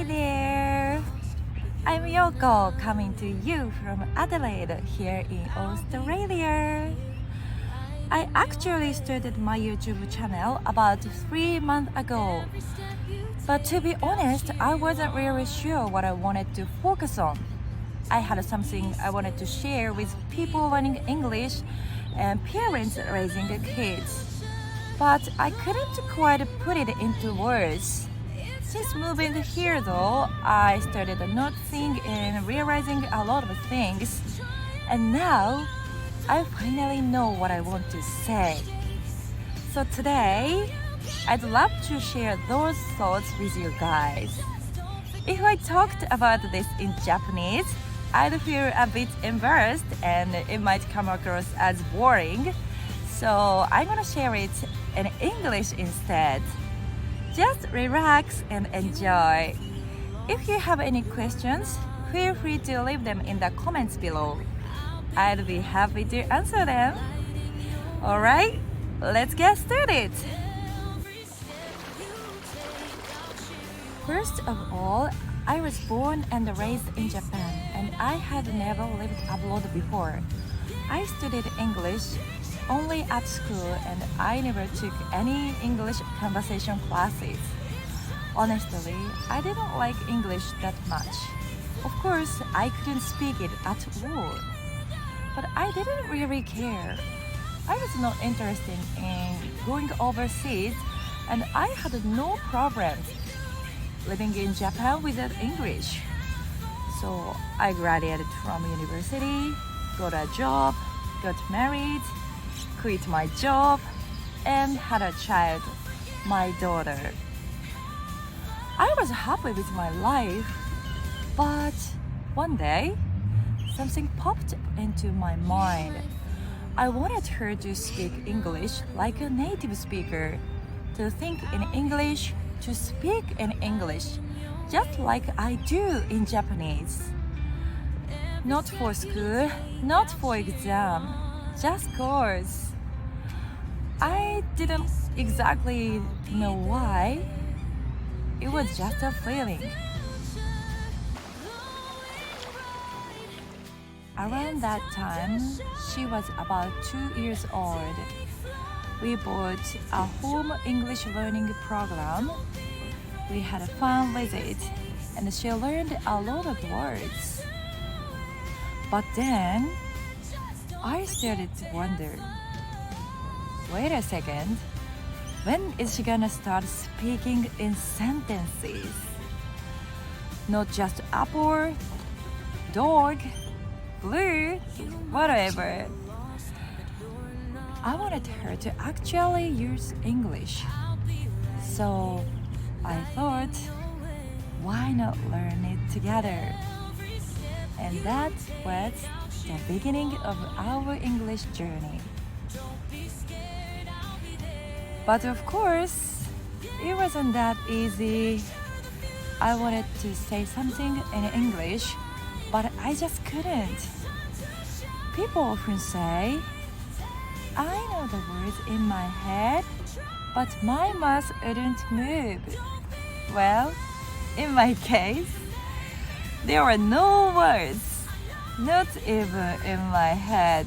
Hi there! I'm Yoko, coming to you from Adelaide here in Australia. I actually started my YouTube channel about 3 months ago. But to be honest, I wasn't really sure what I wanted to focus on. I had something I wanted to share with people learning English and parents raising kids. But I couldn't quite put it into words. Since moving here though, I started noticing and realizing a lot of things. And now, I finally know what I want to say. So today, I'd love to share those thoughts with you guys. If I talked about this in Japanese, I'd feel a bit embarrassed and it might come across as boring. So I'm gonna share it in English instead. Just relax and enjoy. If you have any questions, feel free to leave them in the comments below. I'd be happy to answer them. Alright, let's get started. First of all, I was born and raised in Japan and I had never lived abroad before. I studied English only at school and I never took any English conversation classes. Honestly, I didn't like English that much. Of course, I couldn't speak it at all. But I didn't really care. I was not interested in going overseas and I had no problems living in Japan without English. So I graduated from university, got a job, got married, quit my job, and had a child, my daughter. I was happy with my life, but one day, something popped into my mind. I wanted her to speak English like a native speaker, to think in English, to speak in English, just like I do in Japanese. Not for school, not for exam, just course. I didn't exactly know why. It was just a feeling. Around that time, she was about 2 years old. We bought a home English learning program. We had a fun with it, and she learned a lot of words. But then, I started to wonder, wait a second, when is she gonna start speaking in sentences? Not just apple, dog, blue, whatever. I wanted her to actually use English. So I thought, why not learn it together? And that was the beginning of our English journey. But of course, it wasn't that easy. I wanted to say something in English, but I just couldn't. People often say, I know the words in my head, but my mouth wouldn't move. Well, in my case, there were no words, not even in my head.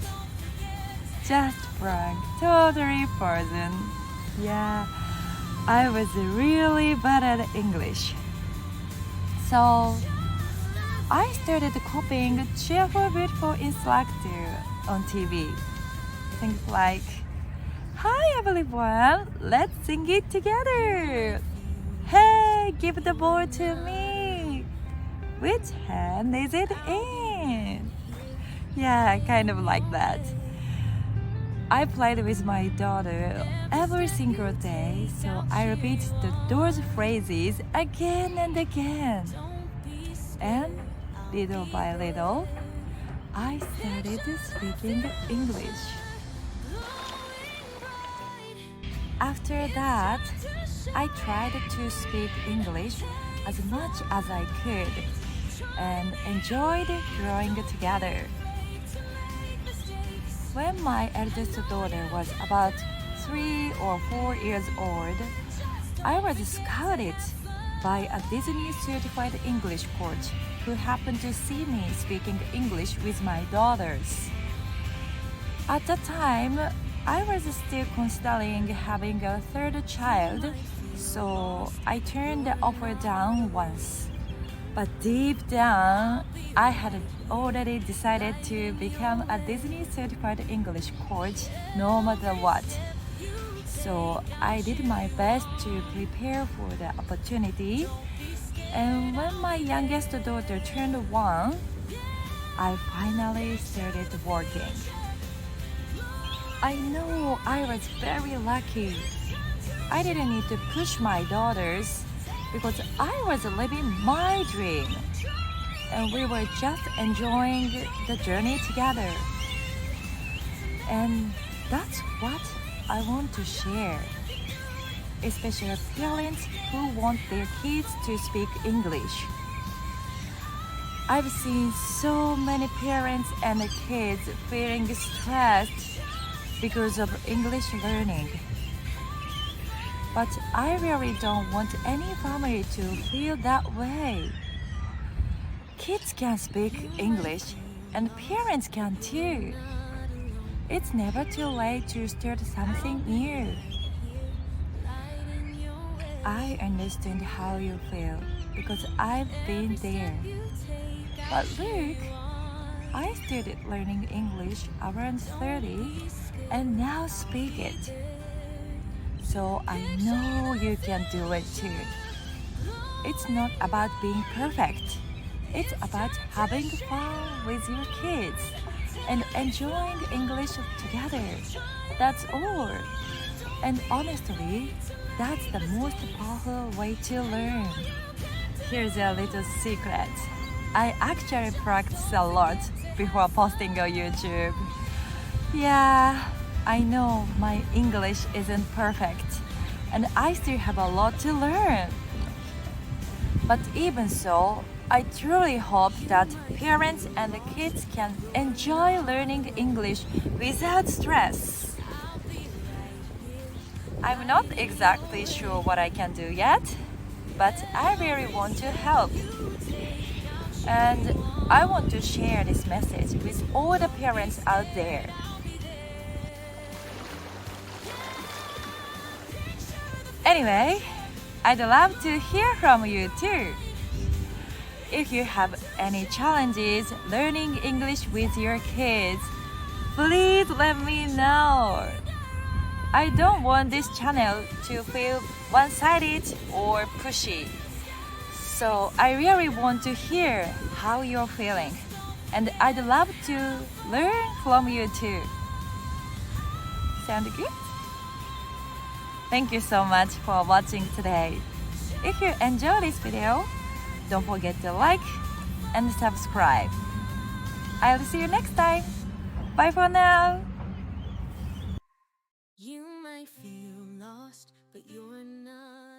Just blank, totally frozen. Yeah, I was really bad at English. So, I started copying cheerful, beautiful instructor on TV. Things like, hi everyone, let's sing it together. Hey, give the ball to me. Which hand is it in? Yeah, kind of like that. I played with my daughter every single day, so I repeated those phrases again and again. And little by little, I started speaking English. After that, I tried to speak English as much as I could and enjoyed growing together. When my eldest daughter was about 3 or 4 years old, I was scouted by a Disney certified English coach who happened to see me speaking English with my daughters. At the time, I was still considering having a third child, so I turned the offer down once. But deep down, I had already decided to become a Disney certified English coach no matter what. So I did my best to prepare for the opportunity. And when my youngest daughter turned 1, I finally started working. I know I was very lucky. I didn't need to push my daughters because I was living my dream. And we were just enjoying the journey together. And that's what I want to share, especially parents who want their kids to speak English. I've seen so many parents and kids feeling stressed because of English learning. But I really don't want any family to feel that way. Kids can speak English and parents can too. It's never too late to start something new. I understand how you feel because I've been there. But look, I started learning English around 30 and now speak it. So I know you can do it too. It's not about being perfect. It's about having fun with your kids and enjoying English together. That's all. And honestly, that's the most powerful way to learn. Here's a little secret. I actually practice a lot before posting on YouTube. Yeah, I know my English isn't perfect, and I still have a lot to learn. But even so, I truly hope that parents and the kids can enjoy learning English without stress. I'm not exactly sure what I can do yet, but I really want to help. And I want to share this message with all the parents out there. Anyway, I'd love to hear from you too. If you have any challenges learning English with your kids, please let me know. I don't want this channel to feel one-sided or pushy. So I really want to hear how you're feeling. And I'd love to learn from you too. Sound good? Thank you so much for watching today. If you enjoyed this video, don't forget to like and subscribe. I'll see you next time. Bye for now. You might feel lost, but you're not.